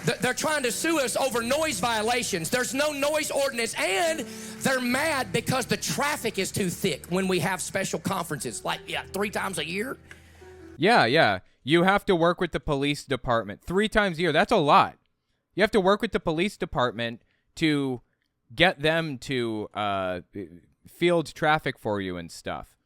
They're trying to sue us over noise violations. There's no noise ordinance, and they're mad because the traffic is too thick when we have special conferences, like 3 times a year. Yeah. You have to work with the police department 3 times a year. That's a lot. You have to work with the police department to get them to field traffic for you and stuff.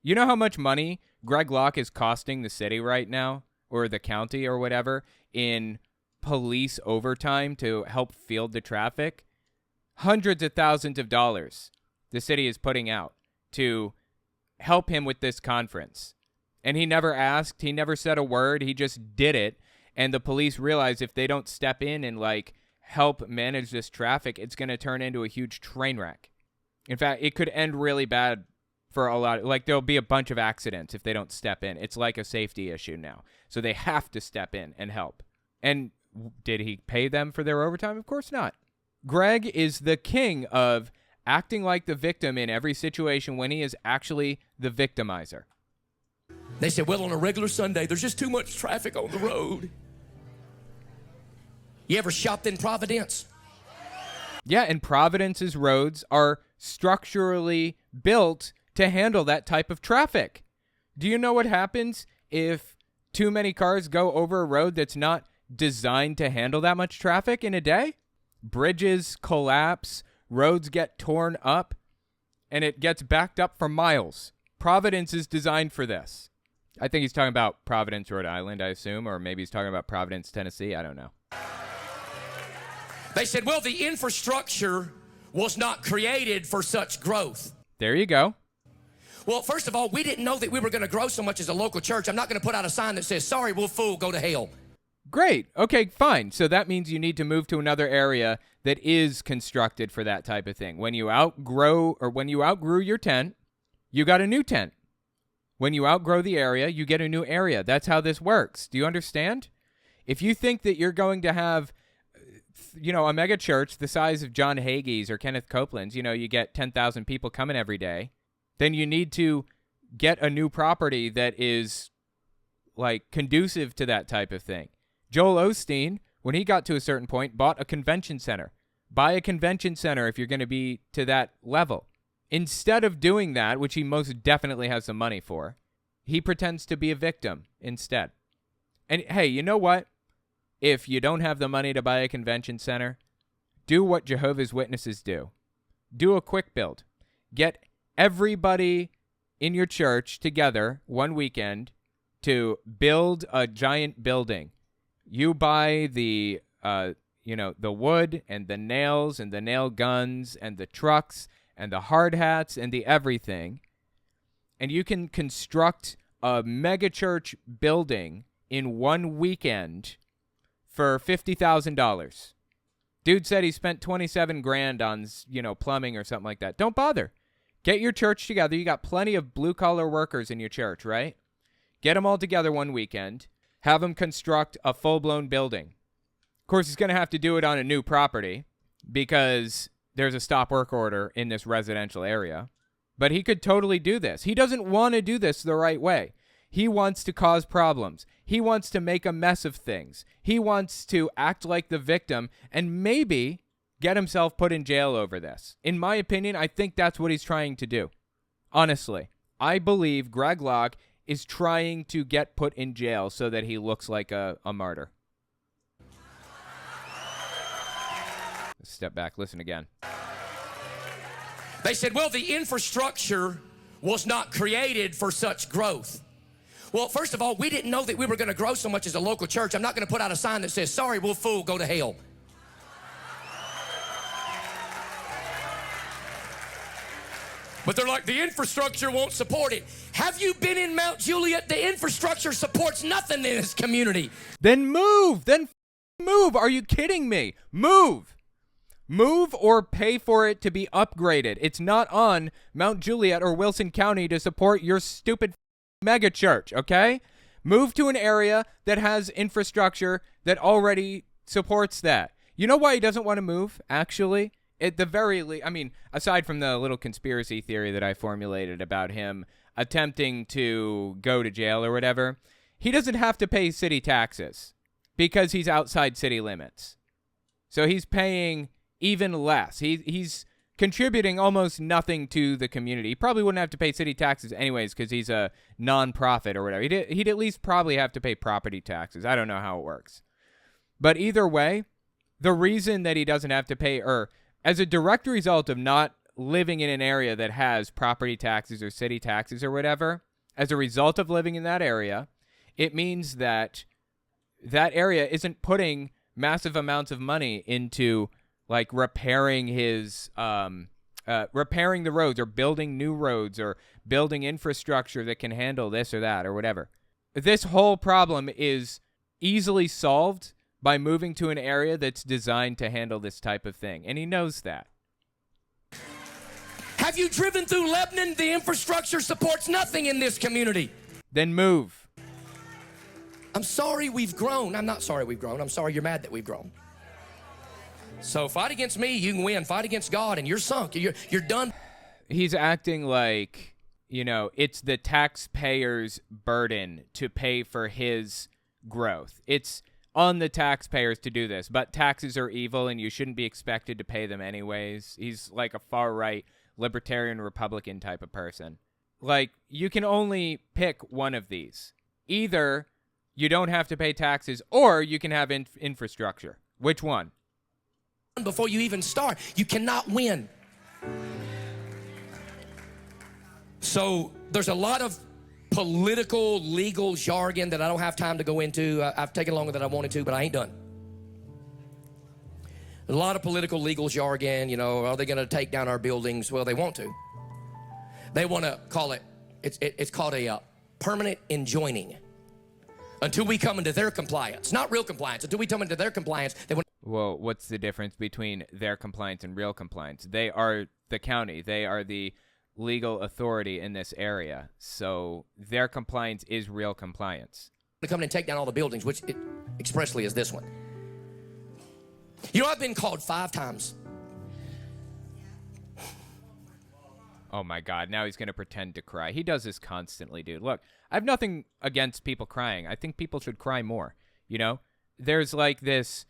You know how much money Greg Locke is costing the city right now, or the county or whatever, in police overtime to help field the traffic? Hundreds of thousands of dollars the city is putting out to help him with this conference. And he never asked, he never said a word, he just did it. And the police realize if they don't step in and help manage this traffic, it's going to turn into a huge train wreck. In fact, it could end really bad for a lot. There'll be a bunch of accidents if they don't step in. It's like a safety issue now. So they have to step in and help. And did he pay them for their overtime? Of course not. Greg is the king of acting like the victim in every situation when he is actually the victimizer. They said, well, on a regular Sunday, there's just too much traffic on the road. You ever shopped in Providence? Yeah, and Providence's roads are structurally built to handle that type of traffic. Do you know what happens if too many cars go over a road that's not designed to handle that much traffic in a day? Bridges collapse, roads get torn up, and it gets backed up for miles. Providence is designed for this. I think he's talking about Providence, Rhode Island, I assume, or maybe he's talking about Providence, Tennessee. I don't know. They said, well, the infrastructure was not created for such growth. There you go. Well, first of all, we didn't know that we were going to grow so much as a local church. I'm not going to put out a sign that says, sorry, we'll fool, go to hell. Great. Okay, fine. So that means you need to move to another area that is constructed for that type of thing. When you outgrew your tent, you got a new tent. When you outgrow the area, you get a new area. That's how this works. Do you understand? If you think that you're going to have, a mega church the size of John Hagee's or Kenneth Copeland's, you get 10,000 people coming every day, then you need to get a new property that is conducive to that type of thing. Joel Osteen, when he got to a certain point, bought a convention center. Buy a convention center if you're going to be to that level. Instead of doing that, which he most definitely has the money for, he pretends to be a victim instead. And hey, you know what? If you don't have the money to buy a convention center, do what Jehovah's Witnesses do. Do a quick build. Get everybody in your church together one weekend to build a giant building. You buy the wood and the nails and the nail guns and the trucks and the hard hats and the everything, and you can construct a mega church building in one weekend for $50,000. Dude said he spent $27,000 on, plumbing or something like that. Don't bother. Get your church together. You got plenty of blue-collar workers in your church, right? Get them all together one weekend. Have them construct a full-blown building. Of course, he's going to have to do it on a new property because there's a stop work order in this residential area. But he could totally do this. He doesn't want to do this the right way. He wants to cause problems. He wants to make a mess of things. He wants to act like the victim and maybe get himself put in jail over this. In my opinion, I think that's what he's trying to do. Honestly, I believe Greg Locke is trying to get put in jail so that he looks like a martyr. Step back, listen again. They said, well, the infrastructure was not created for such growth. Well, first of all, we didn't know that we were going to grow so much as a local church. I'm not going to put out a sign that says, sorry, we'll fool, go to hell. But they're like, the infrastructure won't support it. Have you been in Mount Juliet? The infrastructure supports nothing in this community. Then move. Move. Are you kidding me? Move. Move or pay for it to be upgraded. It's not on Mount Juliet or Wilson County to support your stupid mega church, okay? Move to an area that has infrastructure that already supports that. You know why he doesn't want to move, actually? At the very least, aside from the little conspiracy theory that I formulated about him attempting to go to jail or whatever, he doesn't have to pay city taxes. because he's outside city limits. So he's paying even less. He's contributing almost nothing to the community. He probably wouldn't have to pay city taxes anyways because he's a non-profit or whatever. He'd at least probably have to pay property taxes. I don't know how it works. But either way, the reason that he doesn't have to pay, or as a direct result of not living in an area that has property taxes or city taxes or whatever, as a result of living in that area, it means that that area isn't putting massive amounts of money into like repairing his repairing the roads or building new roads or building infrastructure that can handle this or that or whatever. This whole problem is easily solved by moving to an area that's designed to handle this type of thing, and he knows that. Have you driven through Lebanon? The infrastructure supports nothing in this community. Then move. I'm sorry we've grown. I'm not sorry we've grown. I'm sorry you're mad that we've grown. So fight against me, you can win. Fight against God, and you're sunk. You're done. He's acting like, it's the taxpayers' burden to pay for his growth. It's on the taxpayers to do this, but taxes are evil, and you shouldn't be expected to pay them anyways. He's like a far-right libertarian Republican type of person. Like, you can only pick one of these. Either you don't have to pay taxes, or you can have infrastructure. Which one? Before you even start, you cannot win. So there's a lot of political, legal jargon that I don't have time to go into. I've taken longer than I wanted to, but I ain't done. A lot of political, legal jargon, are they going to take down our buildings? Well, they want to. They want to call it's called a permanent enjoining. Until we come into their compliance. Not real compliance. Until we come into their compliance, they want. Well, what's the difference between their compliance and real compliance? They are the county. They are the legal authority in this area. So their compliance is real compliance. To come in and take down all the buildings, which it expressly is this one. I've been called 5 times. Oh my God, now he's going to pretend to cry. He does this constantly, dude. Look, I have nothing against people crying. I think people should cry more, There's like this,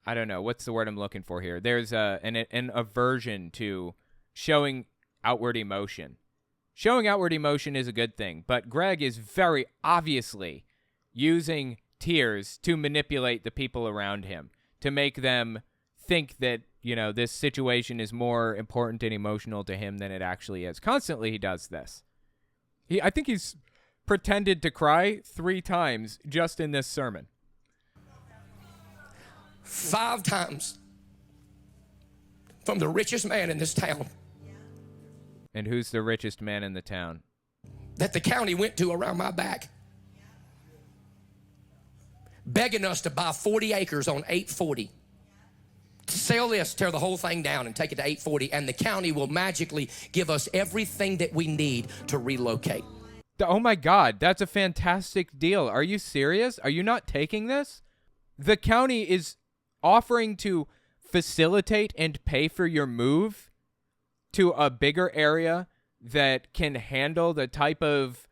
I don't know, what's the word I'm looking for here? There's an aversion to showing outward emotion. Showing outward emotion is a good thing, but Greg is very obviously using tears to manipulate the people around him, to make them think that, this situation is more important and emotional to him than it actually is. Constantly he does this. I think he's pretended to cry 3 times just in this sermon. 5 times from the richest man in this town. And who's the richest man in the town? That the county went to around my back. Begging us to buy 40 acres on 840. Sell this, tear the whole thing down and take it to 840, and the county will magically give us everything that we need to relocate. Oh my God, that's a fantastic deal. Are you serious? Are you not taking this? The county is offering to facilitate and pay for your move to a bigger area that can handle the type of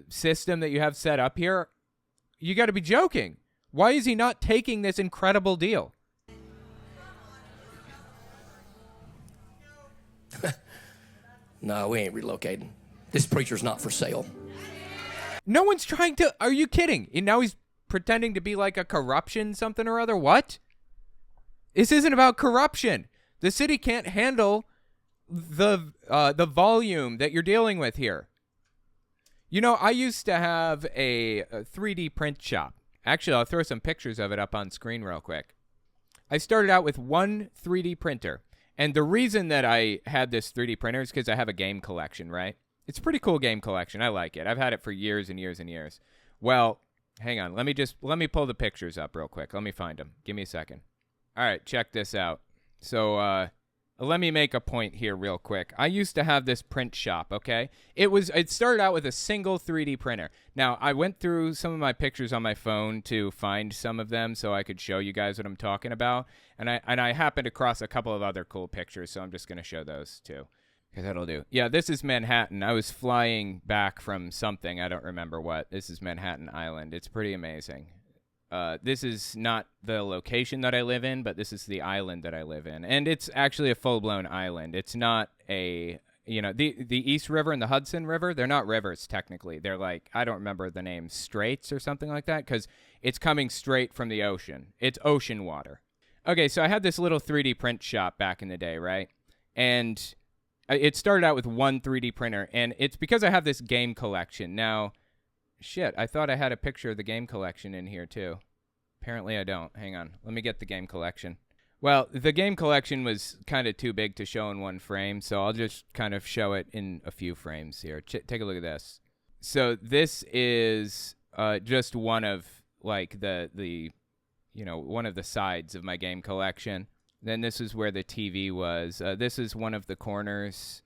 system that you have set up here. You got to be joking. Why is he not taking this incredible deal? No, we ain't relocating. This preacher's not for sale. No one's trying to. Are you kidding? And now he's pretending to be like a corruption something or other. What? This isn't about corruption. The city can't handle the volume that you're dealing with here. I used to have a 3D print shop. Actually, I'll throw some pictures of it up on screen real quick. I started out with one 3D printer. And the reason that I had this 3D printer is because I have a game collection, right? It's a pretty cool game collection. I like it. I've had it for years and years and years. Well, hang on. Let me pull the pictures up real quick. Let me find them. Give me a second. All right, check this out. So, let me make a point here real quick. I used to have this print shop, okay? It started out with a single 3D printer. Now, I went through some of my pictures on my phone to find some of them so I could show you guys what I'm talking about. And I happened across a couple of other cool pictures, so I'm just going to show those too. Because that'll do. Yeah, this is Manhattan. I was flying back from something. I don't remember what. This is Manhattan Island. It's pretty amazing. This is not the location that I live in, but this is the island that I live in. And it's actually a full-blown island. It's not a, the East River and the Hudson River, they're not rivers technically. They're like, I don't remember the name, straits or something like that, because it's coming straight from the ocean. It's ocean water. Okay, so I had this little 3D print shop back in the day, right? And it started out with one 3D printer, and it's because I have this game collection. Now, shit, I thought I had a picture of the game collection in here, too. Apparently I don't. Hang on. Let me get the game collection. Well, the game collection was kind of too big to show in one frame, so I'll just kind of show it in a few frames here. Take a look at this. So this is just one of, like, one of the sides of my game collection. Then this is where the TV was. This is one of the corners.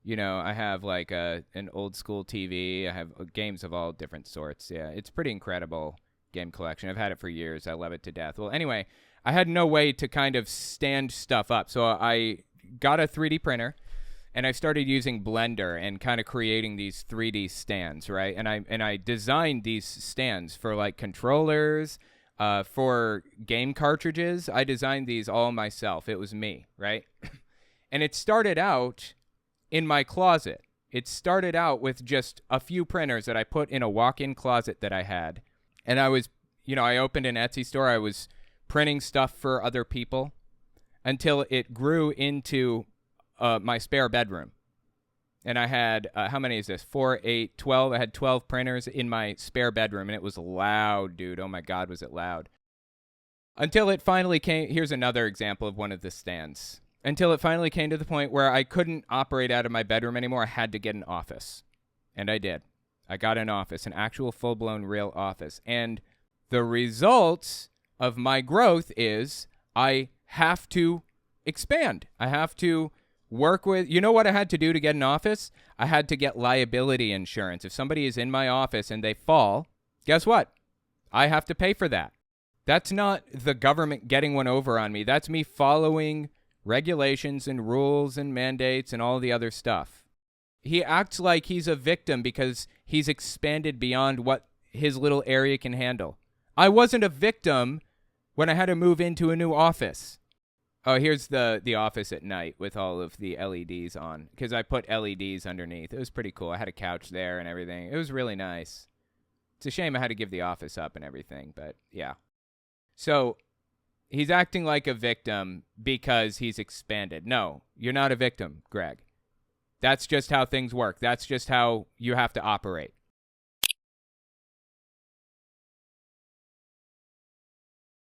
I have like an old school TV. I have games of all different sorts. Yeah, it's pretty incredible game collection. I've had it for years. I love it to death. Well, anyway, I had no way to kind of stand stuff up. So I got a 3D printer and I started using Blender and kind of creating these 3D stands, right? And I designed these stands for like controllers, for game cartridges. I designed these all myself. It was me, right? And it started out in my closet. It started out with just a few printers that I put in a walk-in closet that I had. And I was, I opened an Etsy store. I was printing stuff for other people until it grew into my spare bedroom. And I had, how many is this? 4, 8, 12. I had 12 printers in my spare bedroom, and it was loud, dude. Oh, my God, was it loud. Until it finally came, here's another example of one of the stands. Until it finally came to the point where I couldn't operate out of my bedroom anymore. I had to get an office. And I did. I got an office, an actual full-blown real office. And the results of my growth is I have to expand. I have to work with, what I had to do to get an office? I had to get liability insurance. If somebody is in my office and they fall, guess what? I have to pay for that. That's not the government getting one over on me. That's me following regulations and rules and mandates and all the other stuff. He acts like he's a victim because he's expanded beyond what his little area can handle. I wasn't a victim when I had to move into a new office. Oh, here's the office at night with all of the LEDs on, because I put LEDs underneath. It was pretty cool. I had a couch there and everything. It was really nice. It's a shame I had to give the office up and everything, but yeah. So he's acting like a victim because he's expanded. No, you're not a victim, Greg. That's just how things work. That's just how you have to operate.